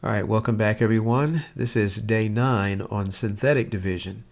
All right, welcome back everyone. This is day 9 on synthetic division.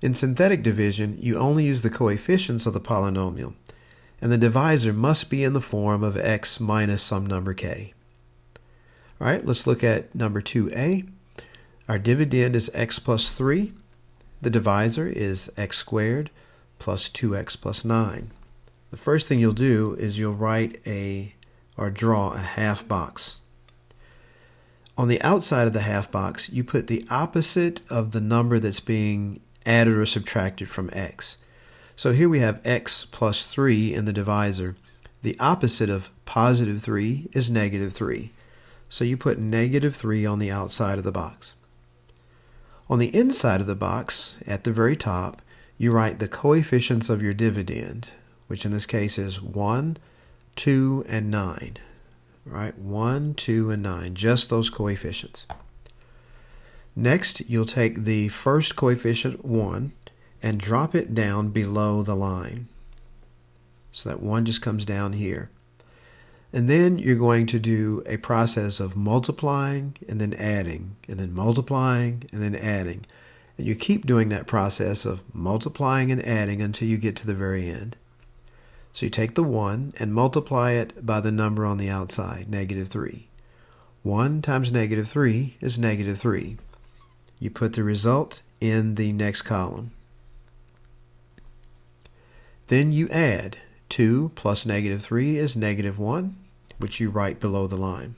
In synthetic division, you only use the coefficients of the polynomial, and the divisor must be in the form of x minus some number k. All right, let's look at number 2a. Our dividend is x plus 3. The divisor is x squared plus 2x plus 9. The first thing you'll do is you'll draw a half box. On the outside of the half box, you put the opposite of the number that's being added or subtracted from x. So here we have x plus 3 in the divisor. The opposite of positive 3 is negative 3. So you put negative 3 on the outside of the box. On the inside of the box, at the very top, you write the coefficients of your dividend, which in this case is 1, 2, and 9. Right, 1, 2, and 9, just those coefficients. Next, you'll take the first coefficient, 1, and drop it down below the line. So that 1 just comes down here. And then you're going to do a process of multiplying and then adding, and then multiplying and then adding. And you keep doing that process of multiplying and adding until you get to the very end. So you take the 1 and multiply it by the number on the outside, negative 3. 1 times negative 3 is negative 3. You put the result in the next column. Then you add 2 plus negative 3 is negative 1, which you write below the line.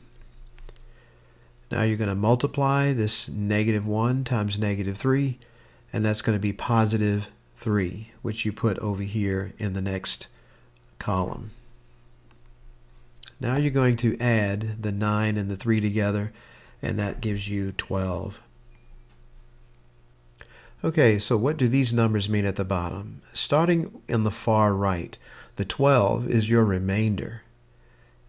Now you're going to multiply this negative 1 times negative 3, and that's going to be positive 3, which you put over here in the next column. Now you're going to add the 9 and the 3 together, and that gives you 12. Okay, so what do these numbers mean at the bottom? Starting in the far right, the 12 is your remainder.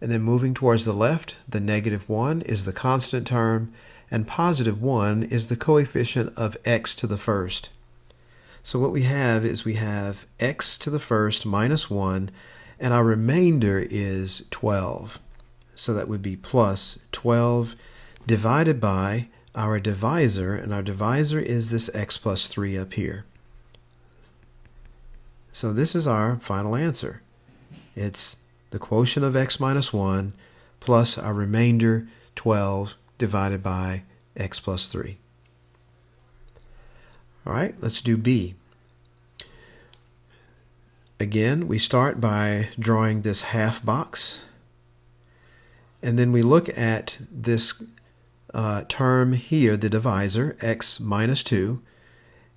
And then moving towards the left, the negative 1 is the constant term, and positive 1 is the coefficient of x to the first. So what we have is we have x to the first minus 1, and our remainder is 12. So that would be plus 12 divided by our divisor, and our divisor is this x plus 3 up here. So this is our final answer. It's the quotient of x minus 1 plus our remainder 12 divided by x plus 3. All right, let's do B. Again, we start by drawing this half box, and then we look at this term here, the divisor, x minus 2,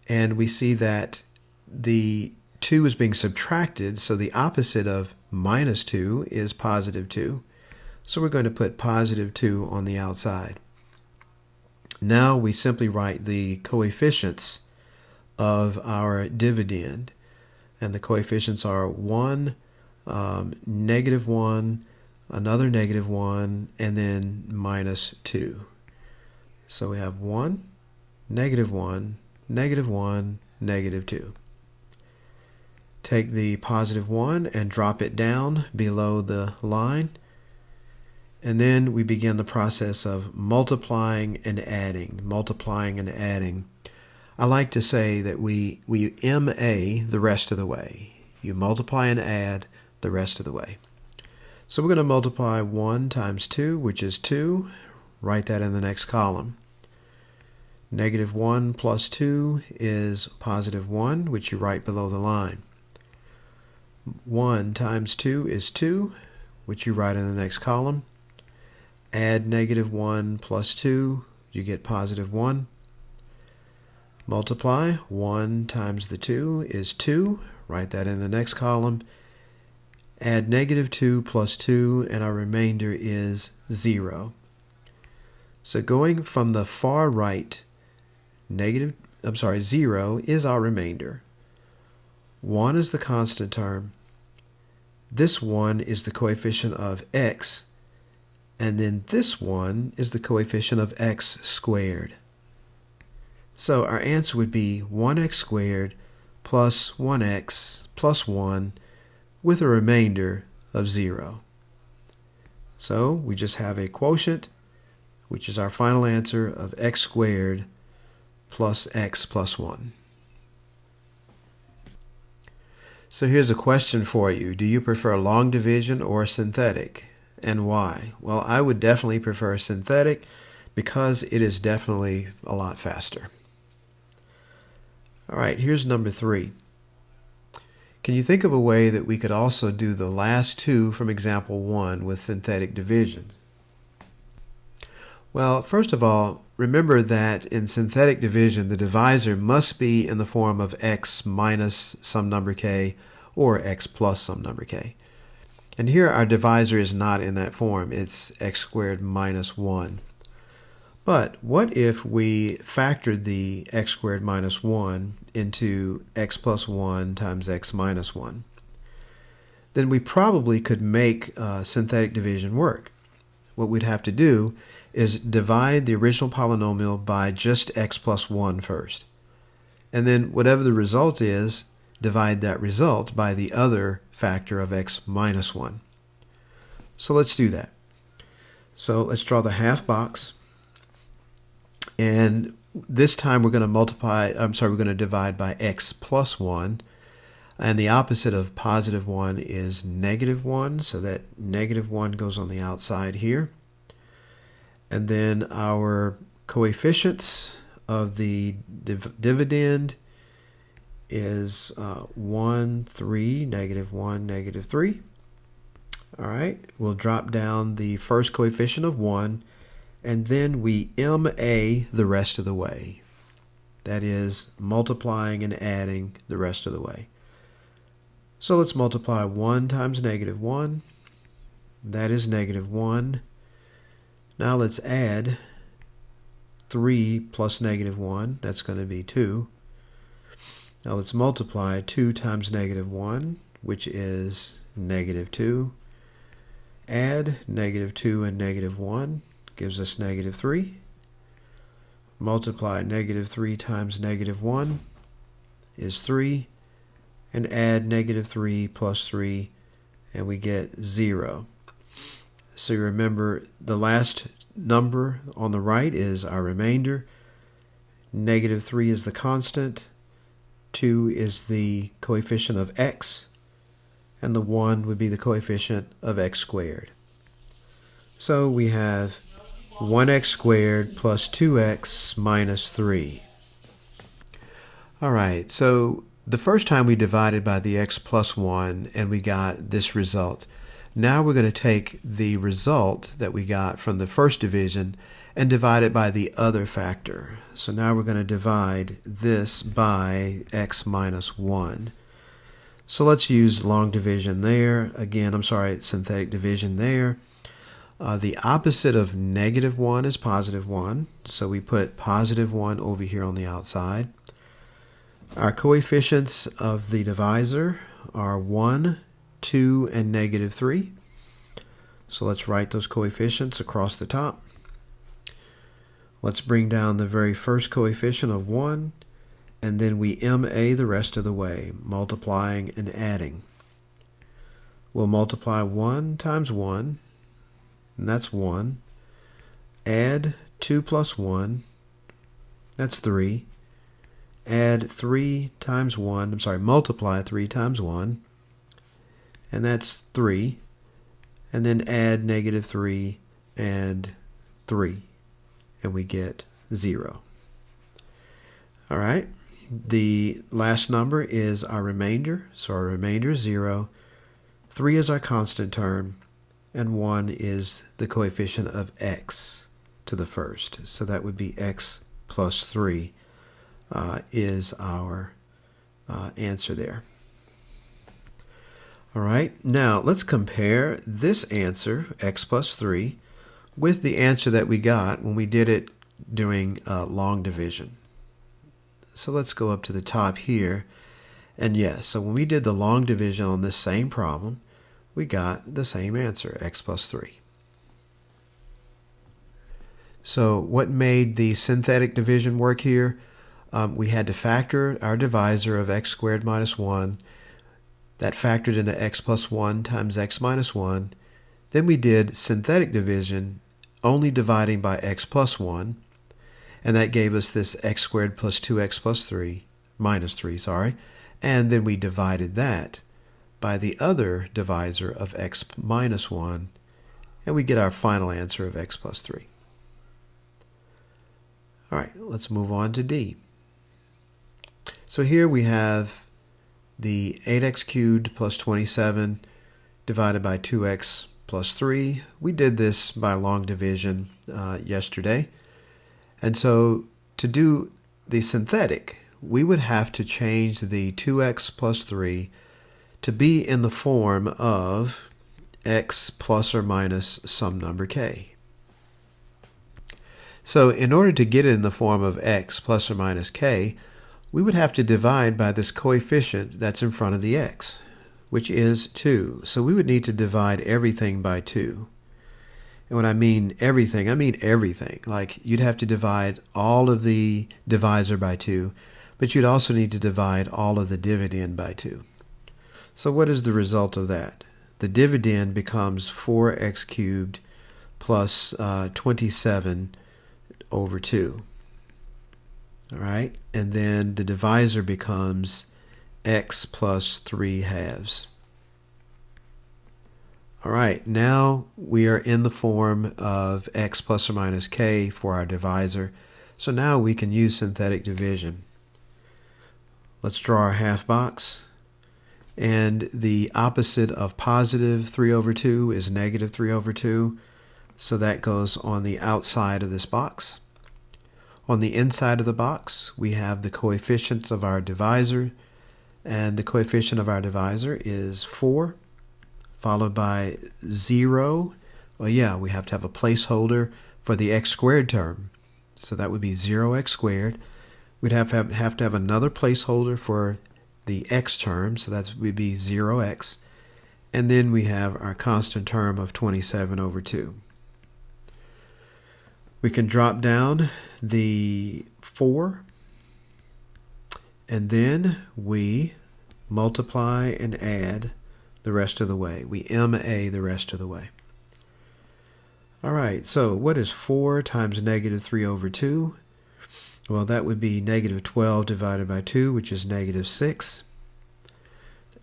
and we see that the 2 is being subtracted, so the opposite of minus 2 is positive 2. So we're going to put positive 2 on the outside. Now we simply write the coefficients of our dividend. And the coefficients are 1, negative 1, another negative 1, and then minus 2. So we have 1, negative 1, negative 1, negative 2. Take the positive 1 and drop it down below the line. And then we begin the process of multiplying and adding, multiplying and adding. I like to say that we MA the rest of the way. You multiply and add the rest of the way. So we're going to multiply 1 times 2, which is 2. Write that in the next column. Negative 1 plus 2 is positive 1, which you write below the line. 1 times 2 is 2, which you write in the next column. Add negative 1 plus 2, you get positive 1. Multiply 1 times the 2 is 2. Write that in the next column. Add negative 2 plus 2, and our remainder is 0. So going from the far right, 0 is our remainder. 1 is the constant term. This 1 is the coefficient of x, and then this 1 is the coefficient of x squared. So our answer would be 1x squared plus 1x plus 1 with a remainder of 0. So we just have a quotient which is our final answer of x squared plus x plus 1. So here's a question for you. Do you prefer long division or synthetic? And why? Well, I would definitely prefer synthetic because it is definitely a lot faster. All right, here's number 3. Can you think of a way that we could also do the last two from example 1 with synthetic division? Well, first of all, remember that in synthetic division, the divisor must be in the form of x minus some number k or x plus some number k. And here our divisor is not in that form. It's x squared minus 1. But what if we factored the x squared minus 1 into x plus 1 times x minus 1? Then we probably could make synthetic division work. What we'd have to do is divide the original polynomial by just x plus 1 first. And then whatever the result is, divide that result by the other factor of x minus 1. So let's do that. So let's draw the half box. And this time we're going to divide by x plus 1. And the opposite of positive 1 is negative 1, so that negative 1 goes on the outside here. And then our coefficients of the dividend is 1, 3, negative 1, negative 3. All right, we'll drop down the first coefficient of 1, and then we MA the rest of the way. That is, multiplying and adding the rest of the way. So let's multiply 1 times negative 1. That is negative 1. Now let's add 3 plus negative 1. That's going to be 2. Now let's multiply 2 times negative 1, which is negative 2. Add negative 2 and negative 1 gives us negative 3. Multiply negative 3 times negative 1 is 3. And add negative 3 plus 3, and we get 0. So you remember the last number on the right is our remainder. Negative 3 is the constant. 2 is the coefficient of x. And the 1 would be the coefficient of x squared. So we have 1x squared plus 2x minus 3. All right, so the first time we divided by the x plus 1 and we got this result. Now we're going to take the result that we got from the first division and divide it by the other factor. So now we're going to divide this by x minus 1. So let's use long division there. Again, synthetic division there. The opposite of negative 1 is positive 1. So we put positive 1 over here on the outside. Our coefficients of the divisor are 1, 2, and negative 3. So let's write those coefficients across the top. Let's bring down the very first coefficient of 1, and then we MA the rest of the way, multiplying and adding. We'll multiply 1 times 1, and that's 1. Add 2 plus 1, that's 3. Add 3 times 1, multiply 3 times 1, and that's 3. And then add negative 3 and 3, and we get 0. All right, the last number is our remainder, so our remainder is 0. 3 is our constant term, and 1 is the coefficient of x to the first. So that would be x plus 3 is our answer there. All right, now let's compare this answer, x plus 3, with the answer that we got when we did it doing long division. So let's go up to the top here. And yes, so when we did the long division on this same problem, we got the same answer, x plus 3. So what made the synthetic division work here? We had to factor our divisor of x squared minus 1. That factored into x plus 1 times x minus 1. Then we did synthetic division only dividing by x plus 1, and that gave us this x squared plus 2x plus 3, minus 3, sorry, and then we divided that by the other divisor of x minus 1, and we get our final answer of x plus 3. All right, let's move on to D. So here we have the 8x cubed plus 27 divided by 2x plus 3. We did this by long division yesterday. And so to do the synthetic, we would have to change the 2x plus 3 to be in the form of x plus or minus some number k. So in order to get it in the form of x plus or minus k, we would have to divide by this coefficient that's in front of the x, which is 2. So we would need to divide everything by 2. And when I mean everything, I mean everything. Like you'd have to divide all of the divisor by 2, but you'd also need to divide all of the dividend by 2. So what is the result of that? The dividend becomes 4x cubed plus 27 over 2. All right, and then the divisor becomes x plus 3 halves. All right, now we are in the form of x plus or minus k for our divisor. So now we can use synthetic division. Let's draw our half box. And the opposite of positive 3 over 2 is negative 3 over 2. So that goes on the outside of this box. On the inside of the box, we have the coefficients of our divisor. And the coefficient of our divisor is 4, followed by 0. Well, yeah, we have to have a placeholder for the x squared term. So that would be 0x squared. We'd have to have another placeholder for the x term, so that would be 0x. And then we have our constant term of 27 over 2. We can drop down the 4, and then we multiply and add the rest of the way. We MA the rest of the way. All right, so what is 4 times negative 3 over 2? Well, that would be negative 12 divided by 2, which is negative 6.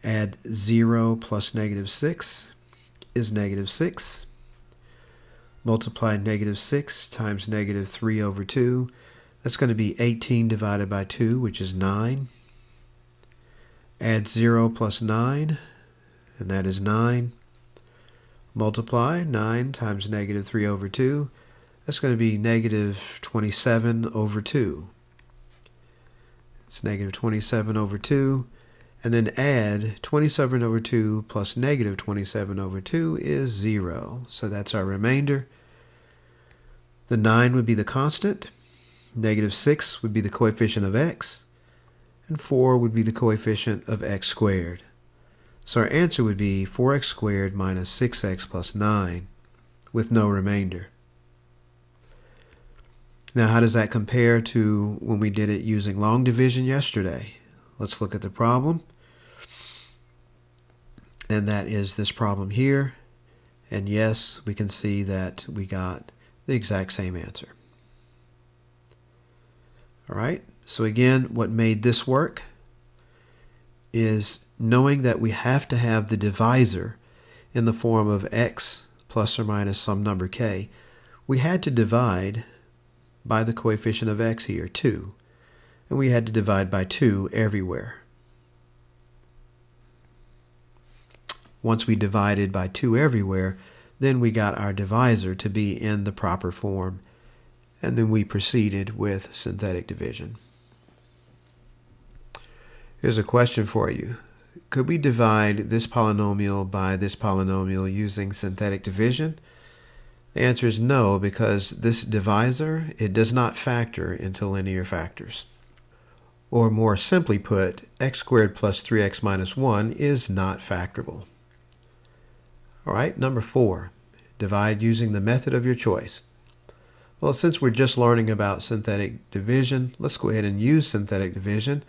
Add 0 plus negative 6 is negative 6. Multiply negative 6 times negative 3 over 2. That's going to be 18 divided by 2, which is 9. Add 0 plus 9, and that is 9. Multiply 9 times negative 3 over 2. That's going to be negative 27 over 2. It's negative 27 over 2. And then add 27 over 2 plus negative 27 over 2 is 0. So that's our remainder. The 9 would be the constant. Negative 6 would be the coefficient of x. And 4 would be the coefficient of x squared. So our answer would be 4x squared minus 6x plus 9 with no remainder. Now, how does that compare to when we did it using long division yesterday? Let's look at the problem. And that is this problem here. And yes, we can see that we got the exact same answer. All right, so again, what made this work is knowing that we have to have the divisor in the form of x plus or minus some number k. We had to divide by the coefficient of x here, 2. And we had to divide by 2 everywhere. Once we divided by 2 everywhere, then we got our divisor to be in the proper form. And then we proceeded with synthetic division. Here's a question for you. Could we divide this polynomial by this polynomial using synthetic division? The answer is no, because this divisor, it does not factor into linear factors. Or more simply put, x squared plus 3x minus 1 is not factorable. All right, number 4, divide using the method of your choice. Well, since we're just learning about synthetic division, let's go ahead and use synthetic division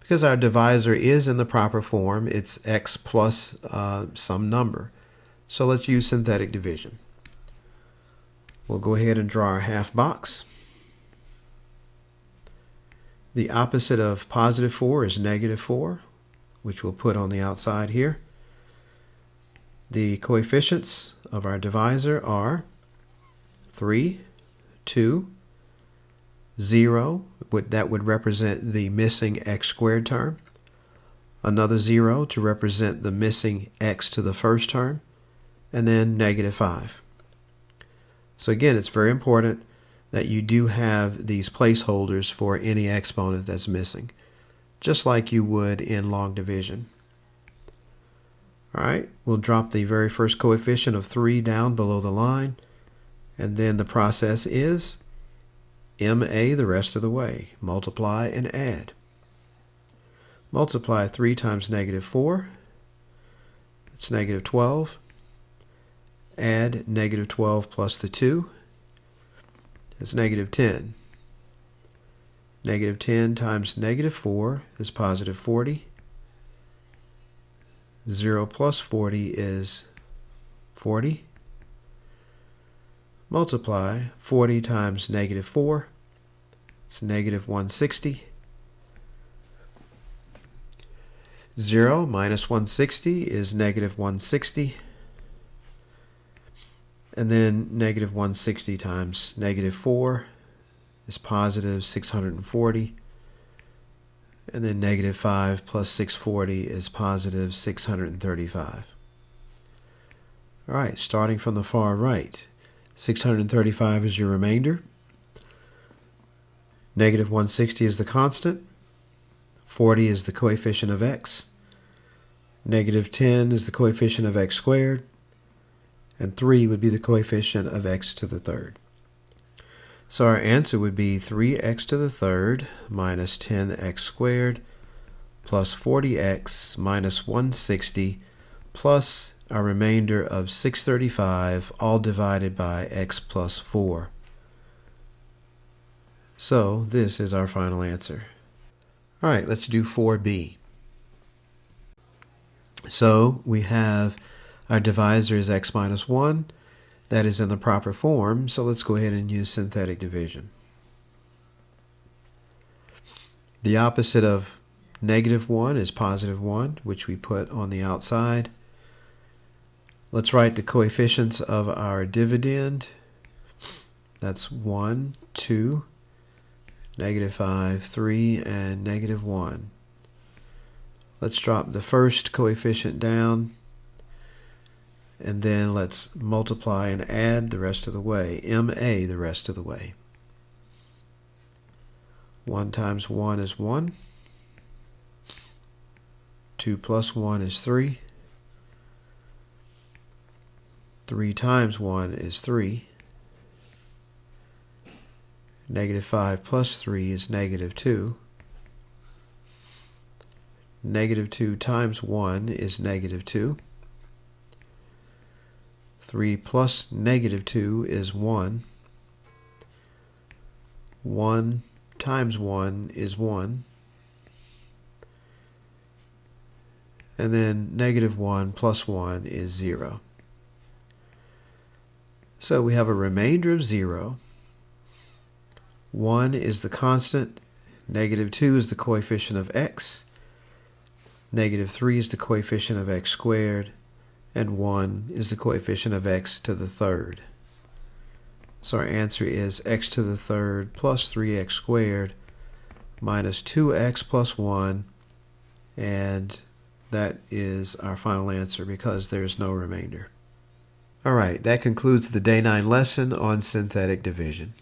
because our divisor is in the proper form. It's x plus some number. So let's use synthetic division. We'll go ahead and draw our half box. The opposite of positive 4 is negative 4, which we'll put on the outside here. The coefficients of our divisor are 3, 2, 0, that would represent the missing x squared term, another 0 to represent the missing x to the first term, and then negative 5. So again, it's very important that you do have these placeholders for any exponent that's missing, just like you would in long division. All right, we'll drop the very first coefficient of 3 down below the line, and then the process is MA the rest of the way. Multiply and add. Multiply 3 times negative 4, it's negative 12. Add negative 12 plus the 2, it's negative 10. Negative 10 times negative 4 is positive 40. 0 plus 40 is 40. Multiply 40 times negative 4, it's negative 160. 0 minus 160 is negative 160. And then negative 160 times negative 4 is positive 640. And then negative 5 plus 640 is positive 635. All right, starting from the far right, 635 is your remainder. Negative 160 is the constant. 40 is the coefficient of x. Negative 10 is the coefficient of x squared. And 3 would be the coefficient of x to the third. So our answer would be 3x to the third minus 10x squared plus 40x minus 160 plus our remainder of 635, all divided by x plus 4. So this is our final answer. All right, let's do 4b. So we have our divisor is x minus 1. That is in the proper form, so let's go ahead and use synthetic division. The opposite of negative 1 is positive 1, which we put on the outside. Let's write the coefficients of our dividend. That's 1, 2, negative 5, 3, and negative 1. Let's drop the first coefficient down, and then let's multiply and add the rest of the way, MA the rest of the way. 1 times 1 is 1. 2 plus 1 is 3. 3 times 1 is 3. Negative 5 plus 3 is negative 2. Negative 2 times 1 is negative 2. 3 plus negative 2 is 1. 1 times 1 is 1. And then negative 1 plus 1 is 0. So we have a remainder of 0. 1 is the constant. Negative 2 is the coefficient of x. Negative 3 is the coefficient of x squared. And 1 is the coefficient of x to the third. So our answer is x to the third plus 3x squared minus 2x plus 1, and that is our final answer because there's no remainder. All right, that concludes the Day 9 lesson on synthetic division.